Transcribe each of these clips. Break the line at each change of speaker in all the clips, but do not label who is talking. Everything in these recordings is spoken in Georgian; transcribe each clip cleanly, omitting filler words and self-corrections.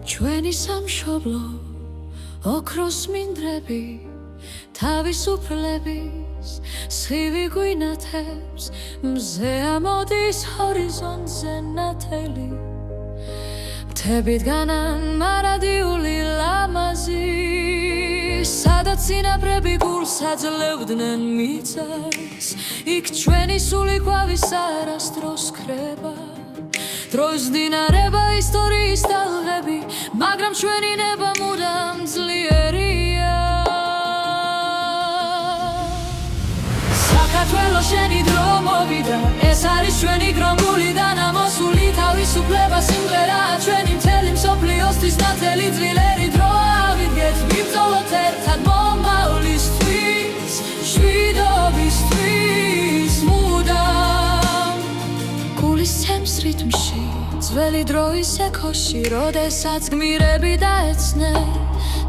ჩვენი სამშობლო ოქროს მინდრები თავისუფლების სხივი გვინათებს მზე ამოდის ჰორიზონტზე ნათელი მთებით განან მარადიული ლამაზი სადაც წინაპრები გულს აძლევდნენ მიწას იქ ჩვენი სული ყვავის არასდროს ქრება დროის დინარება ისტორიის ტალღები მაგრამ ჩვენი ნება მუდამ ძლიერია საქართველო შენი დრო მოვიდა ეს არის ჩვენი გრომული და ნამოსული თავისუფლება სიმღერაა ჩვენი მთელი მსოფლიოსთვის ნათელი ძლიერი დრო ავიდგეთ ვიბრძოლოთ ერთად მომავლისთვის შვიდობისთვის მუდამ გულისცემს რიტმში ძველი დროის ექოში როდესაც გმირები დაეცნენ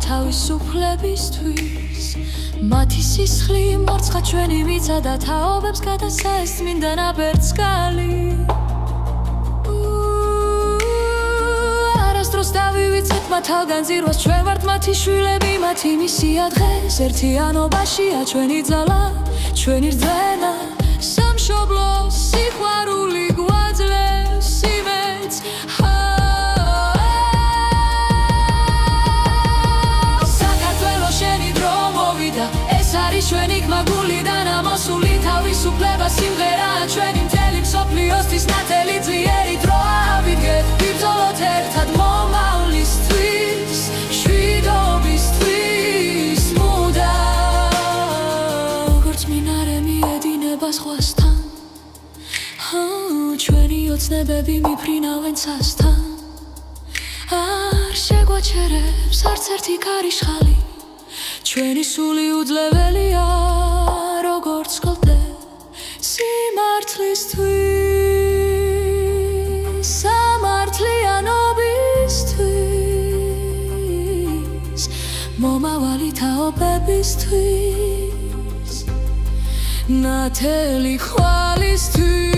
თავისუფლებისთვის მათი სისხლი მორცხა ჩვენი მიწა და თაობებს გადასცეს წმინდა ნაბერწკალი არასდროს დავივიცეთ მათ თავგანწირვას ჩვენ ვართ მათი შვილები მათი მისია დღეს ერთიანობაშია ჩვენი ძალა ჩვენი რძენა სამშობლო სიყვარული გვაძლევს იმედს საქართველო შენი დრო მოვიდა ეს არის ჩვენი გმაგული და ნამოსული თავისუფლება სიმღერაა ჩვენი მთელი მსოფლიოსთვის ნათელი ძლიერი დრო ავიდგეთ ვიბრძოლოთ ერთად მომავლისთვის შვიდობისთვის მუდამ როგორც მინარე მიედინება ზღვასთან ჩვენი ოცნებები მიფრინავენ ცასთან არ შეგვაჩერებს არც ერთი ქარიშხალი ჩვენი სული უძლებელია როგორც კლდე სიმართლისთვის სამართლიანობისთვის მომავალი თაობებისთვის ნათელი ხვალისთვის